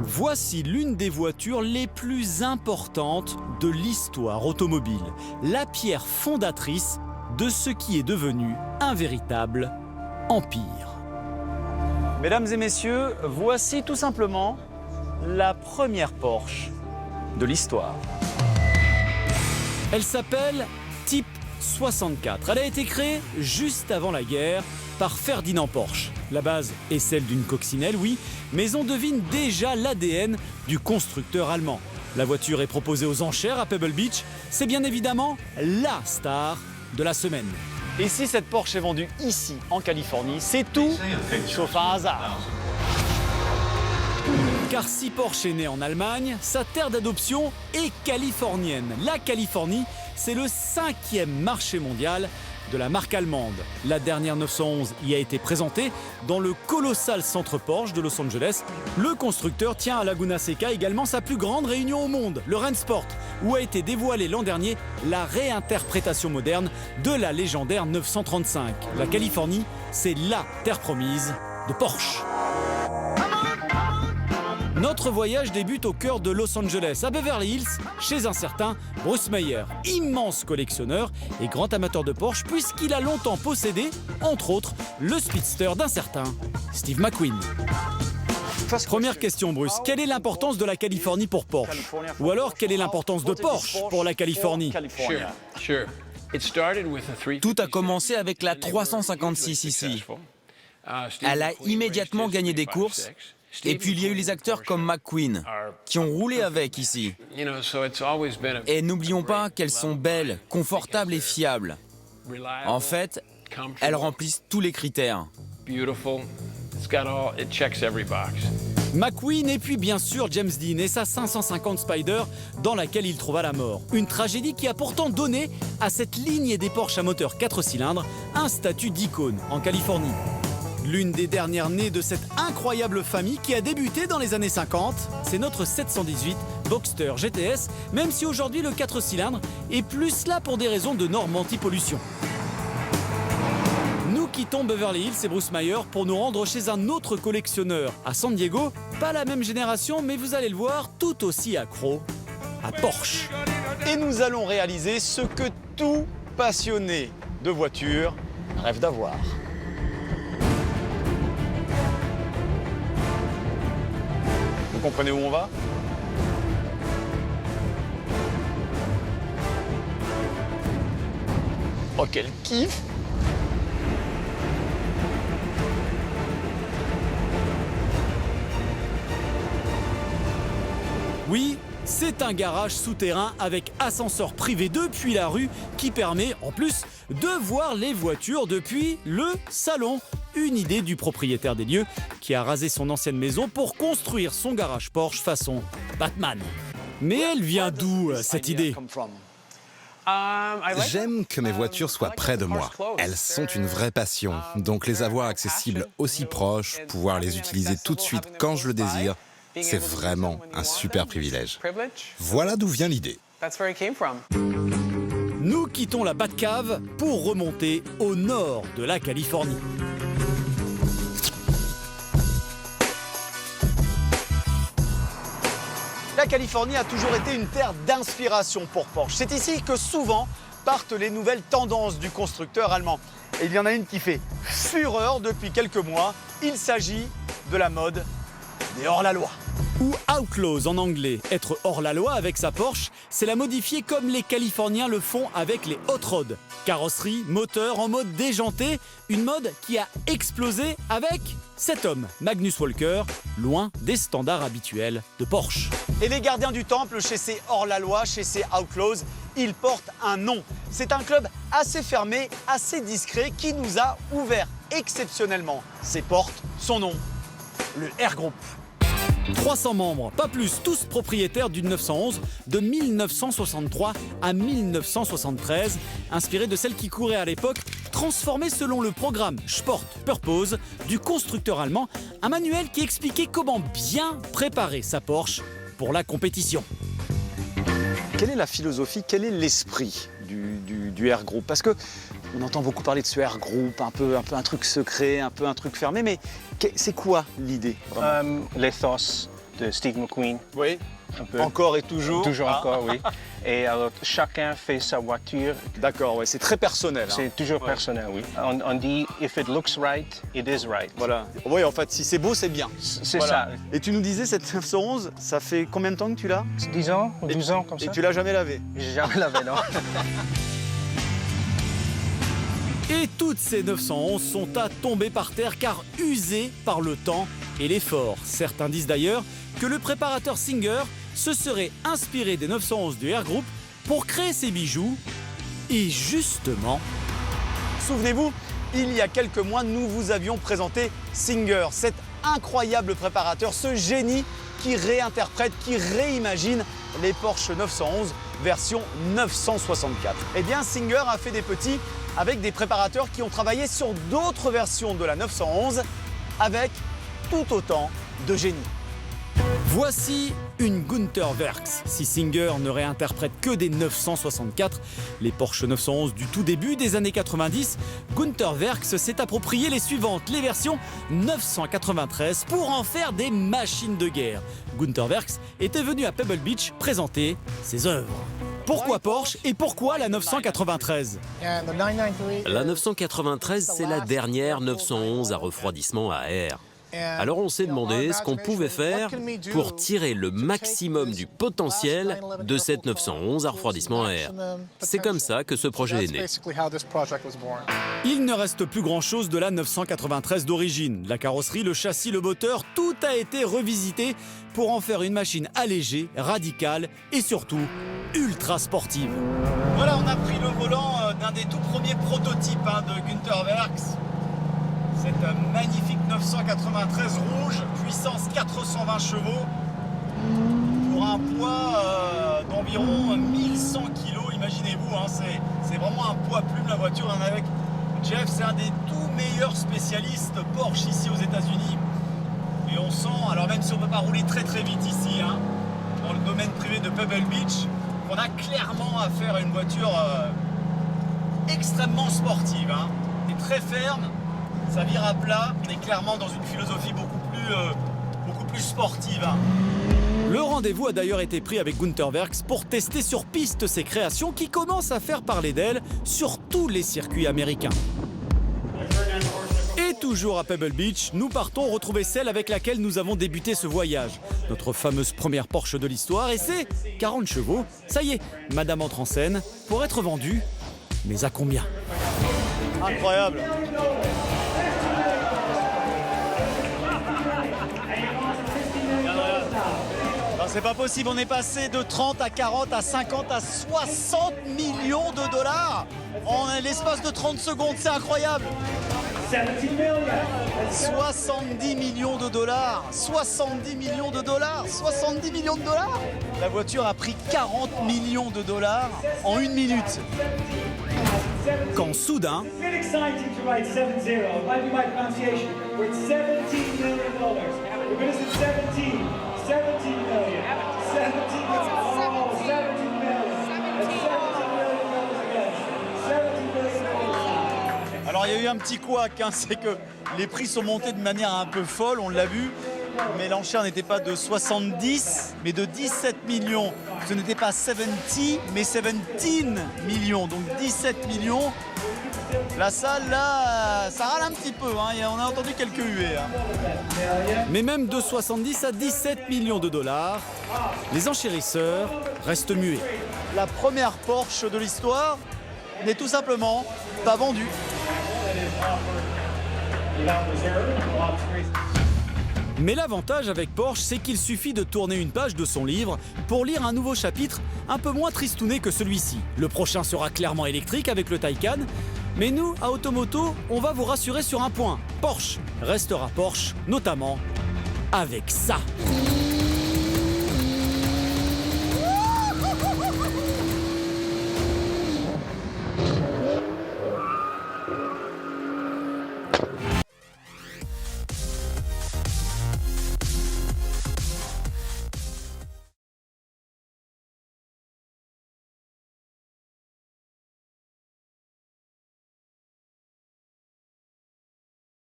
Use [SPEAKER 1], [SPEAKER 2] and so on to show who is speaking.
[SPEAKER 1] Voici l'une des voitures les plus importantes de l'histoire automobile, la pierre fondatrice de ce qui est devenu un véritable empire. Mesdames et messieurs, voici tout simplement la première Porsche de l'histoire. Elle s'appelle Type 64. Elle a été créée juste avant la guerre par Ferdinand Porsche. La base est celle d'une coccinelle, oui, mais on devine déjà l'ADN du constructeur allemand. La voiture est proposée aux enchères à Pebble Beach. C'est bien évidemment la star de la semaine. Et si cette Porsche est vendue ici, en Californie, c'est tout sauf un hasard. Car si Porsche est né en Allemagne, sa terre d'adoption est californienne. La Californie, c'est le 5e marché mondial de la marque allemande. La dernière 911 y a été présentée dans le colossal centre Porsche de Los Angeles. Le constructeur tient à Laguna Seca également sa plus grande réunion au monde, le Rennsport, où a été dévoilée l'an dernier la réinterprétation moderne de la légendaire 935. La Californie, c'est la terre promise de Porsche. Notre voyage débute au cœur de Los Angeles, à Beverly Hills, chez un certain Bruce Meyer, immense collectionneur et grand amateur de Porsche, puisqu'il a longtemps possédé, entre autres, le speedster d'un certain Steve McQueen. Première question, Bruce, quelle est l'importance de la Californie pour Porsche? Ou alors, quelle est l'importance de Porsche pour la Californie?
[SPEAKER 2] Tout a commencé avec la 356 ici. Elle a immédiatement gagné des courses. Et puis il y a eu les acteurs comme McQueen qui ont roulé avec ici. Et n'oublions pas qu'elles sont belles, confortables et fiables. En fait, elles remplissent tous les critères.
[SPEAKER 1] McQueen et puis bien sûr James Dean et sa 550 Spider dans laquelle il trouva la mort. Une tragédie qui a pourtant donné à cette lignée des Porsche à moteur 4 cylindres un statut d'icône en Californie. L'une des dernières nées de cette incroyable famille qui a débuté dans les années 50, c'est notre 718 Boxster GTS, même si aujourd'hui le 4 cylindres est plus là pour des raisons de normes anti-pollution. Nous quittons Beverly Hills et Bruce Meyer pour nous rendre chez un autre collectionneur à San Diego, pas la même génération, mais vous allez le voir, tout aussi accro à Porsche. Et nous allons réaliser ce que tout passionné de voiture rêve d'avoir. Vous comprenez où on va? Oh, quel kiff! Oui, c'est un garage souterrain avec ascenseur privé depuis la rue qui permet, en plus, de voir les voitures depuis le salon. Une idée du propriétaire des lieux qui a rasé son ancienne maison pour construire son garage Porsche façon Batman. Mais elle vient d'où, cette idée?
[SPEAKER 3] J'aime que mes voitures soient près de moi. Elles sont une vraie passion. Donc les avoir accessibles aussi proches, pouvoir les utiliser tout de suite quand je le désire, c'est vraiment un super privilège. Voilà d'où vient l'idée.
[SPEAKER 1] Nous quittons la Batcave pour remonter au nord de la Californie. La Californie a toujours été une terre d'inspiration pour Porsche. C'est ici que souvent partent les nouvelles tendances du constructeur allemand. Et il y en a une qui fait fureur depuis quelques mois. Il s'agit de la mode des hors-la-loi. Ou outlaws en anglais. Être hors-la-loi avec sa Porsche, c'est la modifier comme les Californiens le font avec les hot rods. Carrosserie, moteur en mode déjanté, une mode qui a explosé avec cet homme, Magnus Walker, loin des standards habituels de Porsche. Et les gardiens du temple, chez ces hors-la-loi, chez ces outlaws, ils portent un nom. C'est un club assez fermé, assez discret, qui nous a ouvert exceptionnellement ses portes. Son nom, le Air Group. 300 membres, pas plus, tous propriétaires d'une 911 de 1963 à 1973, inspirée de celle qui courait à l'époque, transformée selon le programme Sport Purpose du constructeur allemand, un manuel qui expliquait comment bien préparer sa Porsche pour la compétition. Quelle est la philosophie, quel est l'esprit du Air Group? Parce que on entend beaucoup parler de ce Air Group, un peu un truc secret, un peu un truc fermé, mais c'est quoi l'idée?
[SPEAKER 4] L'ethos, de Steve McQueen.
[SPEAKER 1] Oui,
[SPEAKER 4] Un peu.
[SPEAKER 1] encore et toujours.
[SPEAKER 4] Toujours
[SPEAKER 1] hein.
[SPEAKER 4] encore, oui. Et alors, chacun fait sa voiture.
[SPEAKER 1] D'accord, ouais, c'est très personnel. hein.
[SPEAKER 4] C'est toujours personnel, oui. On dit « if it looks right, it is right
[SPEAKER 1] Voilà. Oui, en fait, si c'est beau, c'est bien.
[SPEAKER 4] C'est
[SPEAKER 1] Voilà.
[SPEAKER 4] ça.
[SPEAKER 1] Et tu nous disais, cette 911, ça fait combien de temps que tu l'as?
[SPEAKER 4] 10 ans ou 12 ans comme
[SPEAKER 1] Et
[SPEAKER 4] ça.
[SPEAKER 1] tu l'as jamais lavé?
[SPEAKER 4] J'ai jamais lavé, non.
[SPEAKER 5] Et toutes ces 911 sont à tomber par terre car usées par le temps et l'effort. Certains disent d'ailleurs que le préparateur Singer se serait inspiré des 911 du Air Group pour créer ces bijoux. Et justement,
[SPEAKER 1] Souvenez-vous, il y a quelques mois, nous vous avions présenté Singer, cet incroyable préparateur, ce génie qui réinterprète, qui réimagine les Porsche 911 version 964. Eh bien, Singer a fait des petits avec des préparateurs qui ont travaillé sur d'autres versions de la 911 avec tout autant de génie.
[SPEAKER 5] voici une Gunther Werks. Si Singer ne réinterprète que des 964, les Porsche 911 du tout début des années 90, Gunther Werks s'est approprié les suivantes, les versions 993, pour en faire des machines de guerre. Gunther Werks était venu à Pebble Beach présenter ses œuvres. Pourquoi Porsche et pourquoi la 993 ?
[SPEAKER 6] La 993, c'est la dernière 911 à refroidissement à air. Alors on s'est demandé ce qu'on pouvait faire pour tirer le maximum du potentiel de cette 911 à refroidissement à air. C'est comme ça que ce projet est né.
[SPEAKER 5] Il ne reste plus grand-chose de la 993 d'origine. La carrosserie, le châssis, le moteur, tout a été revisité pour en faire une machine allégée, radicale et surtout ultra sportive.
[SPEAKER 1] Voilà, on a pris le volant d'un des tout premiers prototypes de Gunther Werks. Cette magnifique 993 rouge, puissance 420 chevaux, pour un poids d'environ 1100 kg, imaginez-vous, hein, c'est vraiment un poids plume la voiture. On est avec Jeff, c'est un des tout meilleurs spécialistes Porsche ici aux États-Unis. Et on sent, alors même si on ne peut pas rouler très très vite ici, hein, dans le domaine privé de Pebble Beach, on a clairement affaire à une voiture extrêmement sportive, hein, et très ferme. Ça vire à plat, on est clairement dans une philosophie beaucoup plus sportive. hein.
[SPEAKER 5] Le rendez-vous a d'ailleurs été pris avec Gunther Werks pour tester sur piste ses créations qui commencent à faire parler d'elles sur tous les circuits américains. Et toujours à Pebble Beach, nous partons retrouver celle avec laquelle nous avons débuté ce voyage. Notre fameuse première Porsche de l'histoire, et c'est 40 chevaux. Ça y est, Madame entre en scène pour être vendue. Mais à combien ?
[SPEAKER 1] Incroyable. Non, c'est pas possible, on est passé de 30 à 40 à 50 à 60 millions de dollars en l'espace de 30 secondes, c'est incroyable. 70 millions de dollars, 70 millions de dollars, 70 millions de dollars. La voiture a pris 40 millions de dollars en 1 minute.
[SPEAKER 5] Quand soudain,
[SPEAKER 1] Alors il y a eu un petit couac, hein, c'est que les prix sont montés de manière un peu folle, on l'a vu, mais l'enchère n'était pas de 70, mais de 17 millions. Ce n'était pas 70, mais 17 millions, donc 17 millions. La salle, là, ça râle un petit peu, hein, et on a entendu quelques huées. hein.
[SPEAKER 5] mais même de 70 à 17 millions de dollars, les enchérisseurs restent muets.
[SPEAKER 1] La première Porsche de l'histoire n'est tout simplement pas vendue.
[SPEAKER 5] Mais l'avantage avec Porsche, c'est qu'il suffit de tourner une page de son livre pour lire un nouveau chapitre un peu moins tristouné que celui-ci. Le prochain sera clairement électrique avec le Taycan, mais nous, à Automoto, on va vous rassurer sur un point. Porsche restera Porsche, notamment avec ça.